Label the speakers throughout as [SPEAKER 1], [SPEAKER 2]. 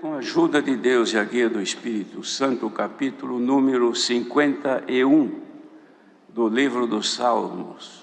[SPEAKER 1] Com a ajuda de Deus e a guia do Espírito Santo, capítulo número 51 do livro dos Salmos.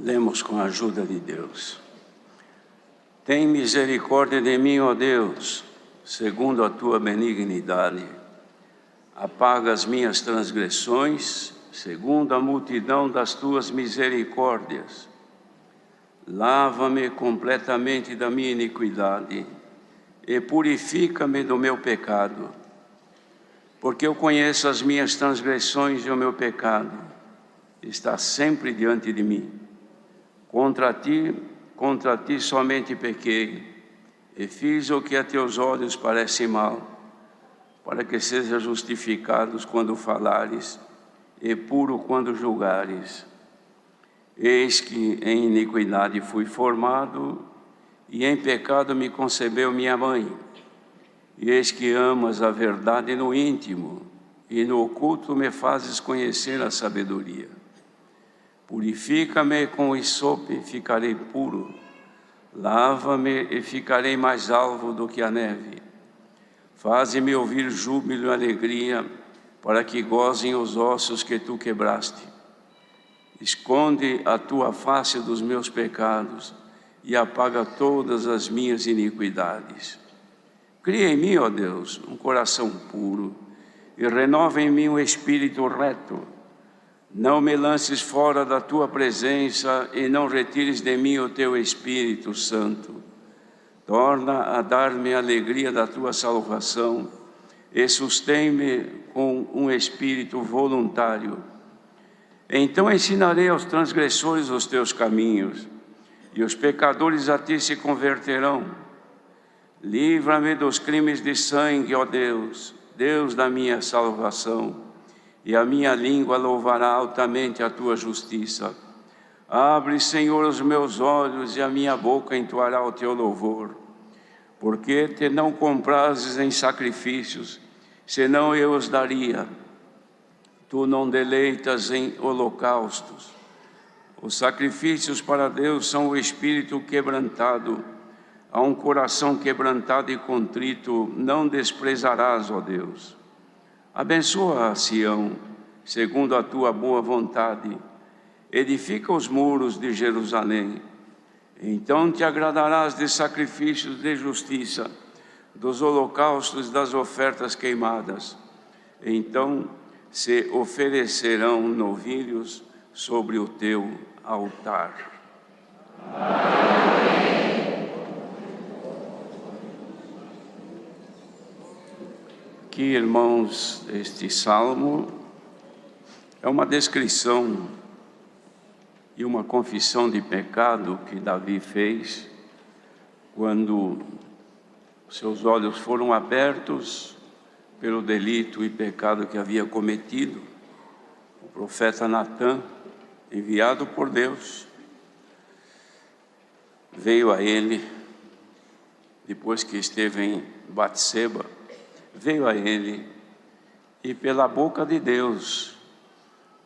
[SPEAKER 1] Lemos com a ajuda de Deus. Tem misericórdia de mim, ó Deus, segundo a tua benignidade. Apaga as minhas transgressões, segundo a multidão das tuas misericórdias. Lava-me completamente da minha iniquidade e purifica-me do meu pecado. Porque eu conheço as minhas transgressões e o meu pecado está sempre diante de mim. Contra ti somente pequei, e fiz o que a teus olhos parece mal, para que sejas justificados quando falares, e puro quando julgares. Eis que em iniquidade fui formado, e em pecado me concebeu minha mãe. E eis que amas a verdade no íntimo, e no oculto me fazes conhecer a sabedoria. Purifica-me com hisope e ficarei puro. Lava-me e ficarei mais alvo do que a neve. Faze-me ouvir júbilo e alegria, para que gozem os ossos que tu quebraste. Esconde a tua face dos meus pecados e apaga todas as minhas iniquidades. Cria em mim, ó Deus, um coração puro e renova em mim um espírito reto. Não me lances fora da tua presença e não retires de mim o teu Espírito Santo. Torna a dar-me a alegria da tua salvação e sustém-me com um espírito voluntário. Então ensinarei aos transgressores os teus caminhos, e os pecadores a ti se converterão. Livra-me dos crimes de sangue, ó Deus, Deus da minha salvação. E a minha língua louvará altamente a tua justiça. Abre, Senhor, os meus olhos, e a minha boca entoará o teu louvor. Porque te não comprases em sacrifícios, senão eu os daria. Tu não deleitas em holocaustos. Os sacrifícios para Deus são o espírito quebrantado. A um coração quebrantado e contrito não desprezarás, ó Deus. Abençoa a Sião, segundo a tua boa vontade. Edifica os muros de Jerusalém. Então te agradarás de sacrifícios de justiça, dos holocaustos, das ofertas queimadas. Então se oferecerão novilhos sobre o teu altar. Aqui, irmãos, este salmo é uma descrição e uma confissão de pecado que Davi fez quando seus olhos foram abertos pelo delito e pecado que havia cometido. O profeta Natã, enviado por Deus, veio a ele, depois que esteve em Batseba, veio a ele e pela boca de Deus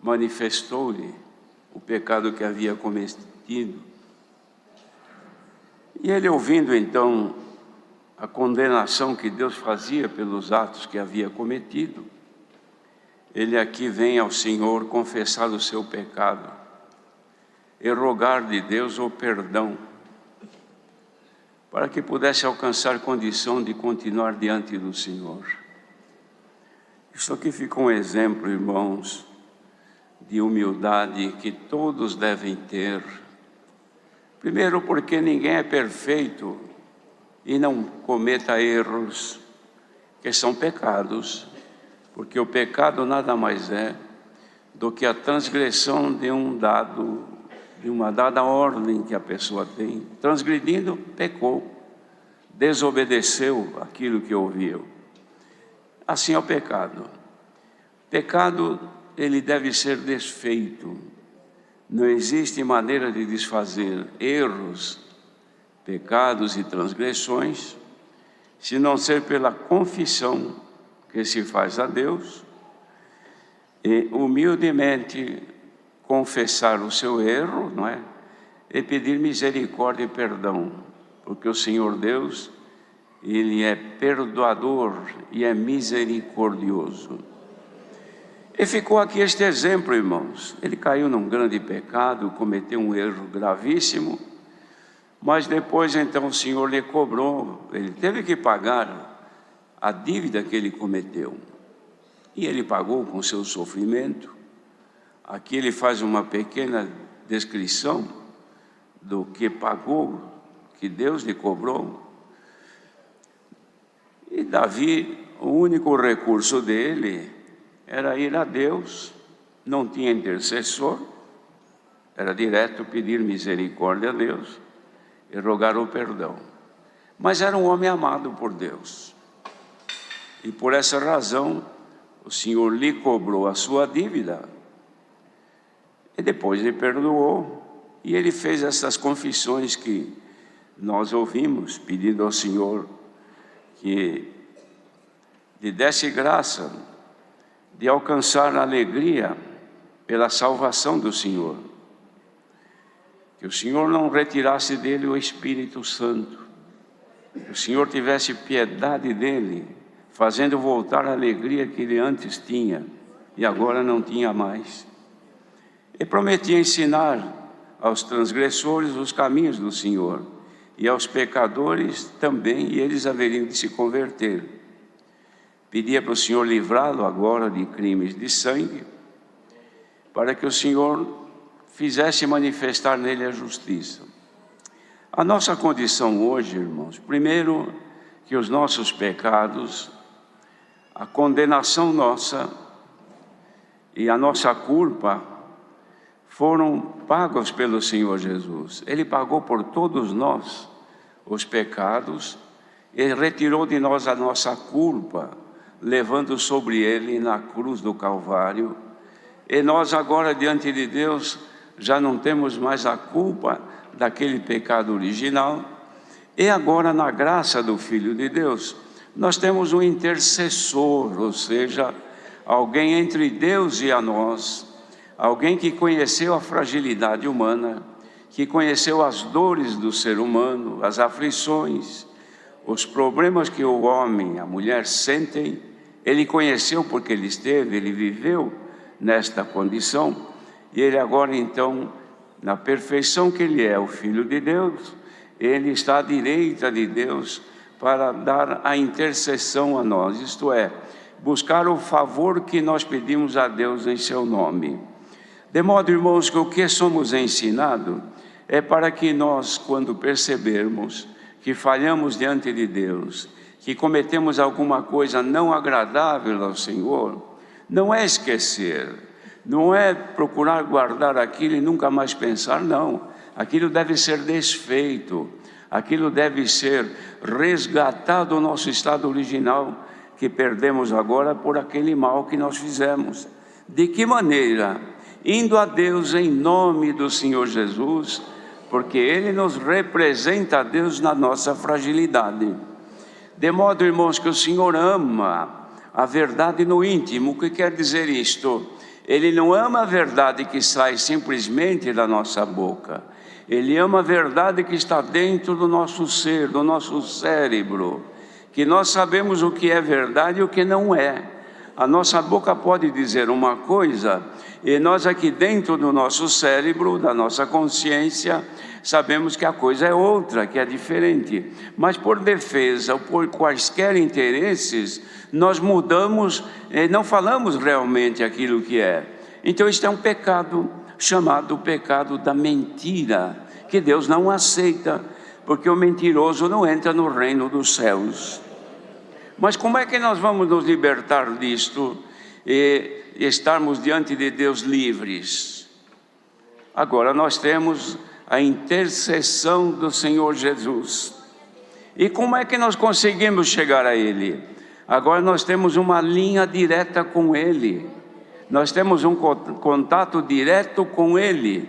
[SPEAKER 1] manifestou-lhe o pecado que havia cometido. E ele, ouvindo então a condenação que Deus fazia pelos atos que havia cometido, ele aqui vem ao Senhor confessar o seu pecado e rogar de Deus o perdão, para que pudesse alcançar condição de continuar diante do Senhor. Isso aqui fica um exemplo, irmãos, de humildade que todos devem ter. Primeiro, porque ninguém é perfeito e não cometa erros, que são pecados, porque o pecado nada mais é do que a transgressão de uma dada ordem que a pessoa tem. Transgredindo, pecou, desobedeceu aquilo que ouviu. Assim é o pecado. Pecado ele deve ser desfeito. Não existe maneira de desfazer erros, pecados e transgressões, se não ser pela confissão que se faz a Deus e humildemente confessar o seu erro, não é? E pedir misericórdia e perdão, porque o Senhor Deus, Ele é perdoador e é misericordioso. E ficou aqui este exemplo, irmãos. Ele caiu num grande pecado, cometeu um erro gravíssimo, mas depois então o Senhor lhe cobrou, ele teve que pagar a dívida que ele cometeu. E ele pagou com seu sofrimento. Aqui ele faz uma pequena descrição do que pagou, que Deus lhe cobrou. E Davi, o único recurso dele era ir a Deus, não tinha intercessor, era direto pedir misericórdia a Deus e rogar o perdão. Mas era um homem amado por Deus. E por essa razão, o Senhor lhe cobrou a sua dívida. E depois lhe perdoou. E ele fez essas confissões que nós ouvimos, pedindo ao Senhor que lhe desse graça de alcançar a alegria pela salvação do Senhor. Que o Senhor não retirasse dele o Espírito Santo. Que o Senhor tivesse piedade dele, fazendo voltar a alegria que ele antes tinha e agora não tinha mais. E prometia ensinar aos transgressores os caminhos do Senhor e aos pecadores também, e eles haveriam de se converter. Pedia para o Senhor livrá-lo agora de crimes de sangue, para que o Senhor fizesse manifestar nele a justiça. A nossa condição hoje, irmãos, primeiro, que os nossos pecados, a condenação nossa e a nossa culpa foram pagos pelo Senhor Jesus. Ele pagou por todos nós os pecados e retirou de nós a nossa culpa, levando sobre ele na cruz do Calvário. E nós agora diante de Deus já não temos mais a culpa daquele pecado original. E agora na graça do Filho de Deus, nós temos um intercessor, ou seja, alguém entre Deus e a nós, alguém que conheceu a fragilidade humana, que conheceu as dores do ser humano, as aflições, os problemas que o homem, a mulher sentem. Ele conheceu porque ele esteve, ele viveu nesta condição, e ele agora então, na perfeição que ele é, o Filho de Deus, ele está à direita de Deus para dar a intercessão a nós, isto é, buscar o favor que nós pedimos a Deus em seu nome. De modo, irmãos, que o que somos ensinados é para que nós, quando percebermos que falhamos diante de Deus, que cometemos alguma coisa não agradável ao Senhor, não é esquecer, não é procurar guardar aquilo e nunca mais pensar, não. Aquilo deve ser desfeito, aquilo deve ser resgatado do nosso estado original, que perdemos agora por aquele mal que nós fizemos. De que maneira? Indo a Deus em nome do Senhor Jesus, porque Ele nos representa a Deus na nossa fragilidade. De modo, irmãos, que o Senhor ama a verdade no íntimo. O que quer dizer isto? Ele não ama a verdade que sai simplesmente da nossa boca. Ele ama a verdade que está dentro do nosso ser, do nosso cérebro. Que nós sabemos o que é verdade e o que não é. A nossa boca pode dizer uma coisa, e nós aqui dentro do nosso cérebro, da nossa consciência, sabemos que a coisa é outra, que é diferente. Mas por defesa ou por quaisquer interesses, nós mudamos e não falamos realmente aquilo que é. Então isto é um pecado chamado pecado da mentira, que Deus não aceita, porque o mentiroso não entra no reino dos céus. Mas como é que nós vamos nos libertar disto e estarmos diante de Deus livres? Agora nós temos a intercessão do Senhor Jesus. E como é que nós conseguimos chegar a Ele? Agora nós temos uma linha direta com Ele. nós temos um contato direto com Ele,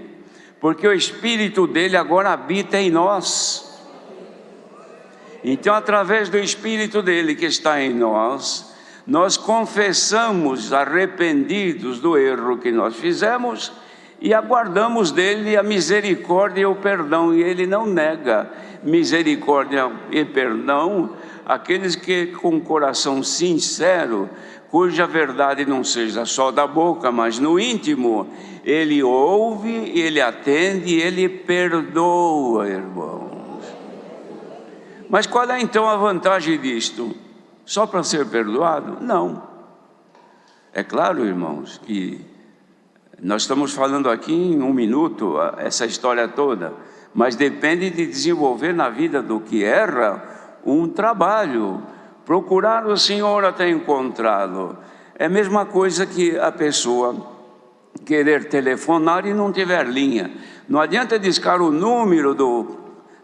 [SPEAKER 1] porque o Espírito dele agora habita em nós. Então, através do Espírito dele que está em nós, nós confessamos arrependidos do erro que nós fizemos e aguardamos dele a misericórdia e o perdão, e ele não nega misericórdia e perdão àqueles que com coração sincero, cuja verdade não seja só da boca, mas no íntimo, ele ouve, ele atende, ele perdoa, irmãos. Mas qual é então a vantagem disto? Só para ser perdoado? Não. É claro, irmãos, que nós estamos falando aqui em um minuto essa história toda, mas depende de desenvolver na vida do que erra um trabalho, procurar o Senhor até encontrá-lo. É a mesma coisa que a pessoa querer telefonar e não tiver linha. Não adianta discar o número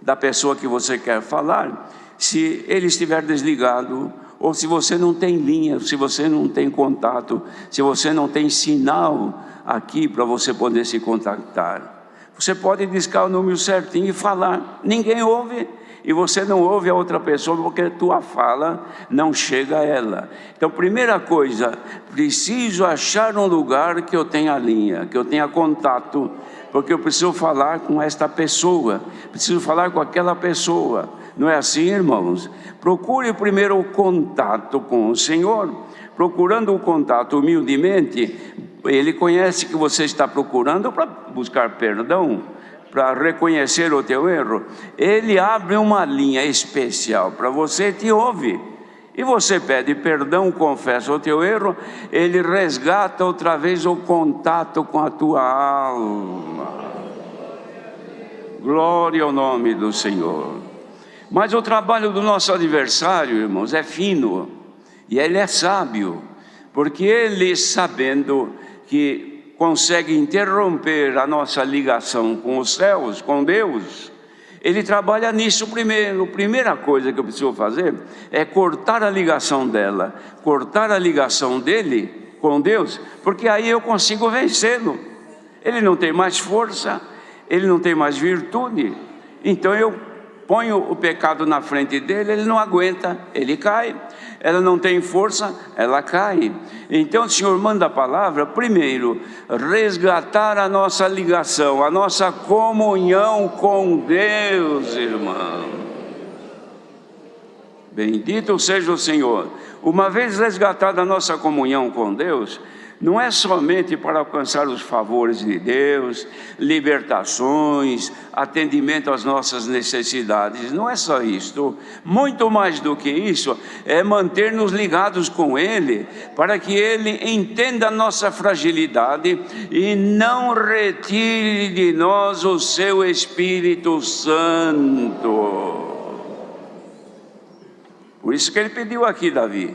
[SPEAKER 1] da pessoa que você quer falar, se ele estiver desligado, ou se você não tem linha, se você não tem contato, se você não tem sinal aqui para você poder se contactar. Você pode discar o número certinho e falar, ninguém ouve, e você não ouve a outra pessoa, porque a tua fala não chega a ela. Então, primeira coisa, preciso achar um lugar que eu tenha linha, que eu tenha contato, porque eu preciso falar com esta pessoa, preciso falar com aquela pessoa. Não é assim, irmãos? Procure primeiro o contato com o Senhor. Procurando o contato humildemente, Ele conhece que você está procurando para buscar perdão, para reconhecer o teu erro. Ele abre uma linha especial para você, te ouve. E você pede perdão, confessa o teu erro, Ele resgata outra vez o contato com a tua alma. Glória ao nome do Senhor. Mas o trabalho do nosso adversário, irmãos, é fino, e ele é sábio, porque ele, sabendo que consegue interromper a nossa ligação com os céus, com Deus, ele trabalha nisso primeiro. A primeira coisa que eu preciso fazer é cortar a ligação dela, cortar a ligação dele com Deus, porque aí eu consigo vencê-lo. Ele não tem mais força, ele não tem mais virtude, então eu ponho o pecado na frente dele, ele não aguenta, ele cai. Ela não tem força, ela cai. Então o Senhor manda a palavra, primeiro, resgatar a nossa ligação, a nossa comunhão com Deus, irmão. Bendito seja o Senhor. Uma vez resgatada a nossa comunhão com Deus, não é somente para alcançar os favores de Deus, libertações, atendimento às nossas necessidades, não é só isto. Muito mais do que isso, é manter-nos ligados com Ele, para que Ele entenda a nossa fragilidade e não retire de nós o seu Espírito Santo. Por isso que ele pediu aqui, Davi,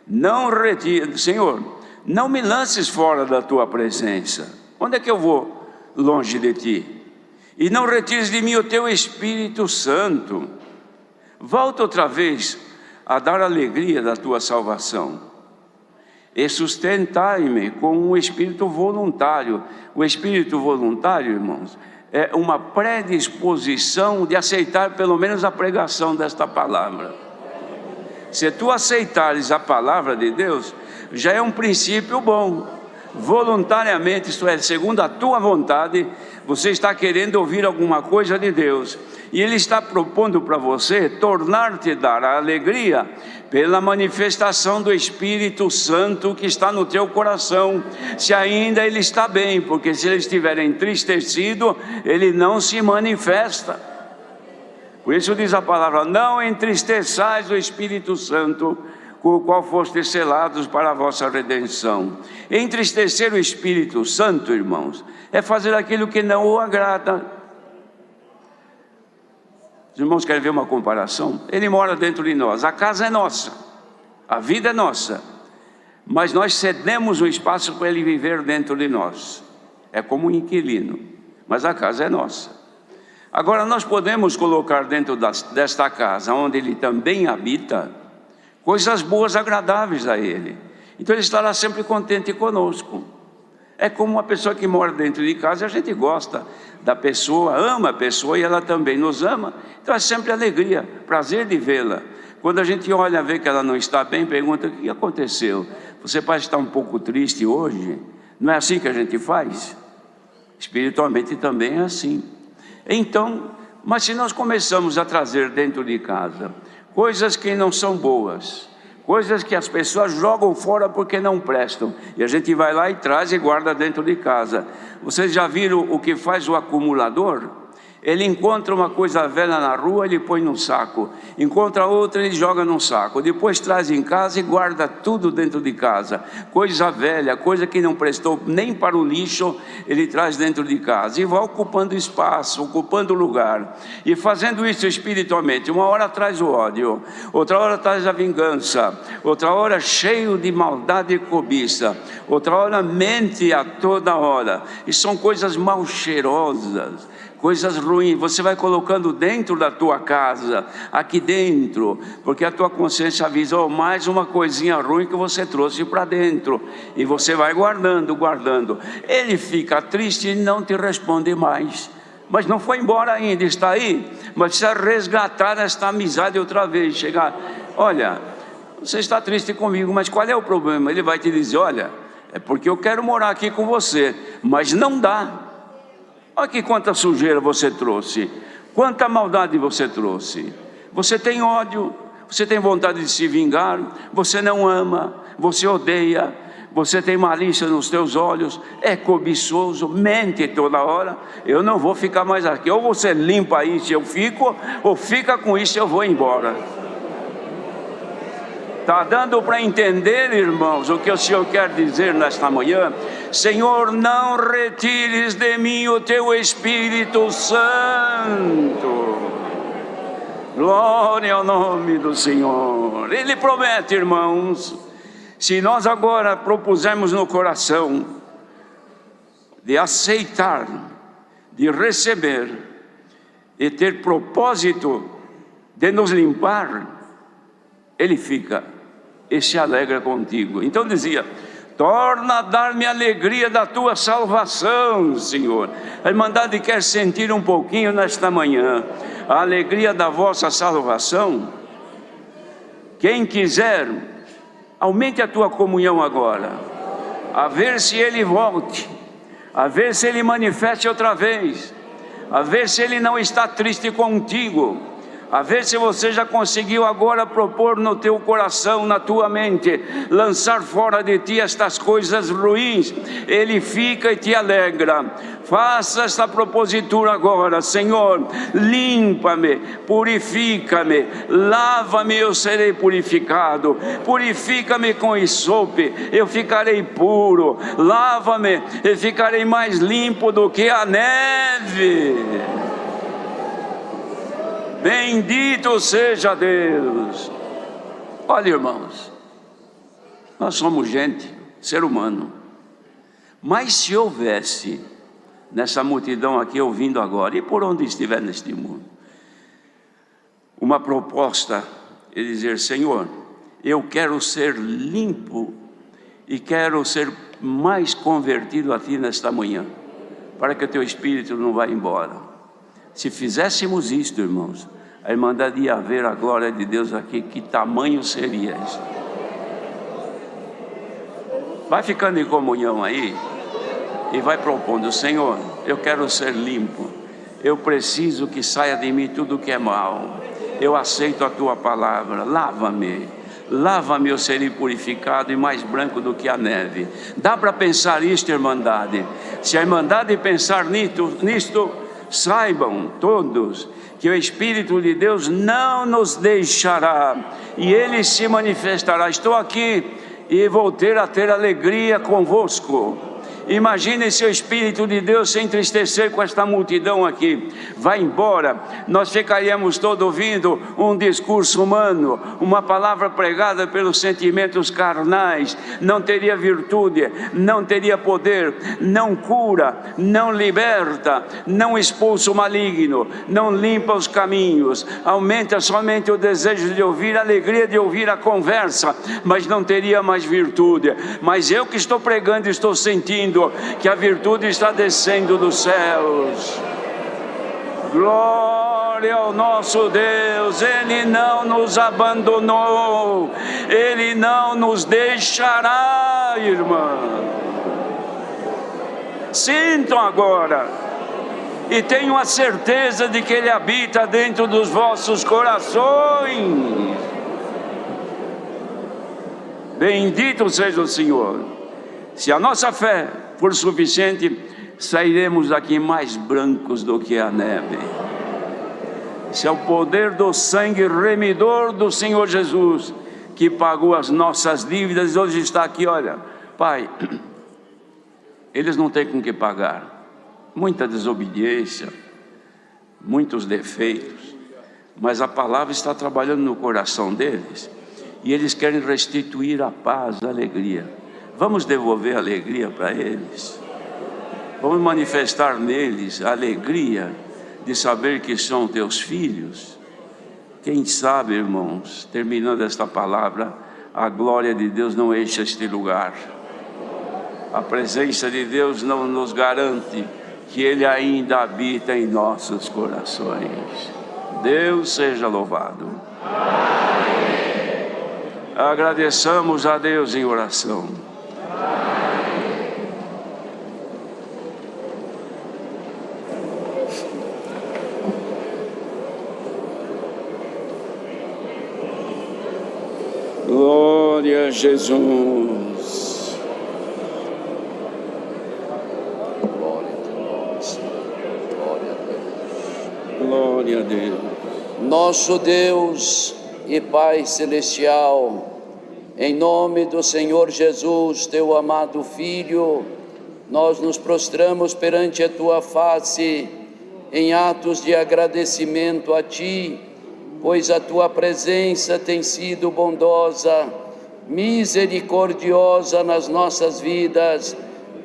[SPEAKER 1] não retire, Senhor, não me lances fora da tua presença. Onde é que eu vou? Longe de ti. E não retires de mim o teu Espírito Santo. Volta outra vez a dar alegria da tua salvação. E sustentai-me com um espírito voluntário. O espírito voluntário, irmãos, é uma predisposição de aceitar pelo menos a pregação desta palavra. Se tu aceitares a palavra de Deus, já é um princípio bom. Voluntariamente, isto é, segundo a tua vontade, você está querendo ouvir alguma coisa de Deus, e Ele está propondo para você tornar-te dar a alegria pela manifestação do Espírito Santo que está no teu coração, se ainda ele está bem, porque se ele estiver entristecido, ele não se manifesta. Por isso diz a palavra, não entristeçais o Espírito Santo, com o qual fostes selados para a vossa redenção. Entristecer o Espírito Santo, irmãos, é fazer aquilo que não o agrada. Os irmãos querem ver uma comparação? Ele mora dentro de nós, a casa é nossa, a vida é nossa, mas nós cedemos o espaço para ele viver dentro de nós. É como um inquilino, mas a casa é nossa. Agora nós podemos colocar dentro desta casa, onde ele também habita, coisas boas, agradáveis a Ele. Então Ele estará sempre contente conosco. É como uma pessoa que mora dentro de casa, a gente gosta da pessoa, ama a pessoa e ela também nos ama. Então é sempre alegria, prazer de vê-la. Quando a gente olha, vê que ela não está bem, pergunta: o que aconteceu? Você parece estar um pouco triste hoje. Não é assim que a gente faz? Espiritualmente também é assim. Então, mas se nós começamos a trazer dentro de casa coisas que não são boas, coisas que as pessoas jogam fora porque não prestam, e a gente vai lá e traz e guarda dentro de casa. Vocês já viram o que faz o acumulador? Ele encontra uma coisa velha na rua, ele põe num saco. Encontra outra, ele joga num saco. Depois traz em casa e guarda tudo dentro de casa. Coisa velha, coisa que não prestou nem para o lixo, ele traz dentro de casa. E vai ocupando espaço, ocupando lugar. E fazendo isso espiritualmente. Uma hora traz o ódio, outra hora traz a vingança, outra hora cheio de maldade e cobiça, outra hora mente a toda hora. E são coisas mal cheirosas, coisas ruins. Você vai colocando dentro da tua casa, aqui dentro, porque a tua consciência avisa: oh, mais uma coisinha ruim que você trouxe para dentro, e você vai guardando, guardando. Ele fica triste e não te responde mais, mas não foi embora ainda, está aí. Mas precisa resgatar esta amizade outra vez, chegar: olha, você está triste comigo, mas qual é o problema? Ele vai te dizer: olha, é porque eu quero morar aqui com você, mas não dá. Olha aqui quanta sujeira você trouxe, quanta maldade você trouxe. Você tem ódio, você tem vontade de se vingar, você não ama, você odeia, você tem malícia nos teus olhos, é cobiçoso, mente toda hora. Eu não vou ficar mais aqui. Ou você limpa isso e eu fico, ou fica com isso e eu vou embora. Está dando para entender, irmãos, o que o Senhor quer dizer nesta manhã? Senhor, não retires de mim o teu Espírito Santo. Glória ao nome do Senhor. Ele promete, irmãos, se nós agora propusermos no coração de aceitar, de receber e ter propósito de nos limpar, Ele fica e se alegra contigo. Então dizia: torna a dar-me a alegria da tua salvação, Senhor. A Irmandade quer sentir um pouquinho nesta manhã a alegria da vossa salvação. Quem quiser, aumente a tua comunhão agora, a ver se Ele volte, a ver se Ele manifeste outra vez, a ver se Ele não está triste contigo, a ver se você já conseguiu agora propor no teu coração, na tua mente, lançar fora de ti estas coisas ruins. Ele fica e te alegra. Faça esta propositura agora: Senhor, limpa-me, purifica-me, lava-me, eu serei purificado. Purifica-me com isope, eu ficarei puro. Lava-me e ficarei mais limpo do que a neve. Bendito seja Deus. Olha, irmãos, nós somos gente, ser humano. Mas se houvesse nessa multidão aqui ouvindo agora, e por onde estiver neste mundo, uma proposta e dizer: Senhor, eu quero ser limpo e quero ser mais convertido a Ti nesta manhã, para que o Teu Espírito não vá embora. Se fizéssemos isto, irmãos, a Irmandade ia ver a glória de Deus aqui. Que tamanho seria isso? Vai ficando em comunhão aí e vai propondo: Senhor, eu quero ser limpo, eu preciso que saia de mim tudo que é mal, eu aceito a Tua palavra, lava-me, lava-me, eu serei purificado e mais branco do que a neve. Dá para pensar isto, Irmandade? Se a Irmandade pensar nisto, saibam todos que o Espírito de Deus não nos deixará e Ele se manifestará. Estou aqui e vou ter alegria convosco. Imagine se o Espírito de Deus se entristecer com esta multidão aqui. Vai embora, nós ficaríamos todos ouvindo um discurso humano, uma palavra pregada pelos sentimentos carnais. Não teria virtude, não teria poder, não cura, não liberta, não expulsa o maligno, não limpa os caminhos, aumenta somente o desejo de ouvir, a alegria de ouvir a conversa, mas não teria mais virtude. Mas eu que estou pregando, estou sentindo subindo, que a virtude está descendo dos céus. Glória ao nosso Deus, Ele não nos abandonou, Ele não nos deixará, irmã. Sintam agora, e tenham a certeza de que Ele habita dentro dos vossos corações. Bendito seja o Senhor. Se a nossa fé for suficiente, sairemos daqui mais brancos do que a neve. Se é o poder do sangue remidor do Senhor Jesus, que pagou as nossas dívidas, hoje está aqui, olha, Pai, eles não têm com que pagar, muita desobediência, muitos defeitos, mas a palavra está trabalhando no coração deles, e eles querem restituir a paz, a alegria. Vamos devolver a alegria para eles. Vamos manifestar neles a alegria de saber que são teus filhos. Quem sabe, irmãos, terminando esta palavra, a glória de Deus não enche este lugar. A presença de Deus não nos garante que Ele ainda habita em nossos corações. Deus seja louvado. Agradeçamos a Deus em oração. Glória a Jesus.
[SPEAKER 2] Glória a Deus. Glória a Deus.
[SPEAKER 1] Glória a Deus.
[SPEAKER 2] Nosso Deus e Pai Celestial, em nome do Senhor Jesus, Teu amado Filho, nós nos prostramos perante a Tua face em atos de agradecimento a Ti, pois a Tua presença tem sido bondosa, misericordiosa nas nossas vidas,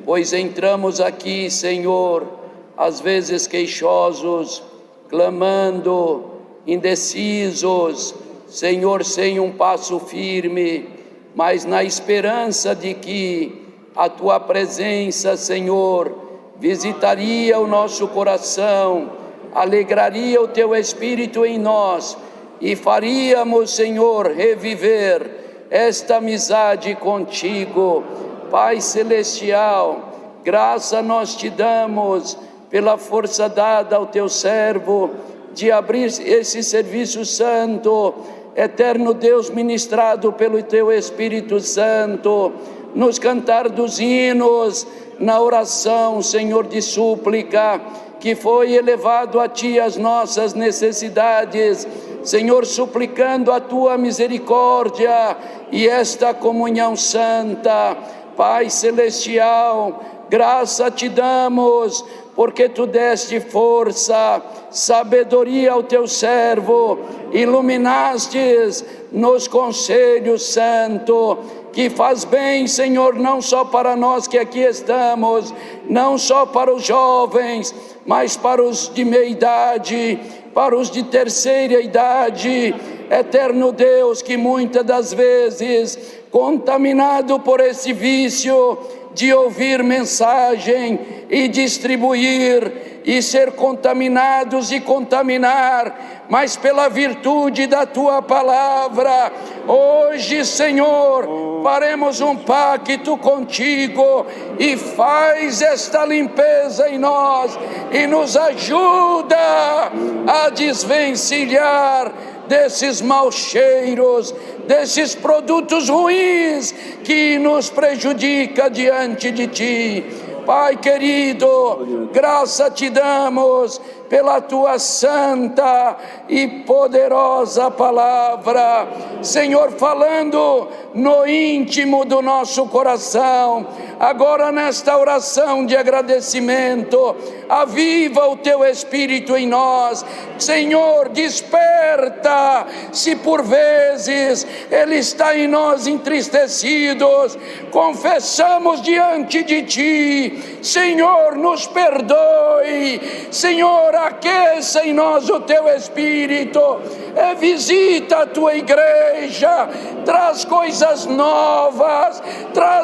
[SPEAKER 2] pois entramos aqui, Senhor, às vezes queixosos, clamando, indecisos, Senhor, sem um passo firme, mas na esperança de que a Tua presença, Senhor, visitaria o nosso coração, alegraria o Teu Espírito em nós e faríamos, Senhor, reviver esta amizade contigo. Pai Celestial, graça nós Te damos pela força dada ao Teu servo de abrir esse serviço santo, eterno Deus, ministrado pelo Teu Espírito Santo, nos cantar dos hinos, na oração, Senhor, de súplica, que foi elevado a Ti as nossas necessidades, Senhor, suplicando a Tua misericórdia e esta comunhão santa. Pai Celestial, graça Te damos, porque Tu deste força, sabedoria ao Teu servo, iluminastes nos conselhos santo, que faz bem, Senhor, não só para nós que aqui estamos, não só para os jovens, mas para os de meia idade, para os de terceira idade, eterno Deus, que muitas das vezes, contaminado por esse vício de ouvir mensagem e distribuir e ser contaminados e contaminar, mas pela virtude da Tua palavra, hoje, Senhor, faremos um pacto contigo e faz esta limpeza em nós e nos ajuda a desvencilhar desses maus cheiros, desses produtos ruins que nos prejudica diante de Ti. Pai querido, graça Te damos pela Tua santa e poderosa palavra, Senhor, falando no íntimo do nosso coração. Agora nesta oração de agradecimento, aviva o Teu Espírito em nós, Senhor, desperta, se por vezes ele está em nós entristecidos, confessamos diante de Ti, Senhor, nos perdoe, Senhor, aqueça em nós o Teu Espírito, visita a Tua igreja, traz coisas novas, traz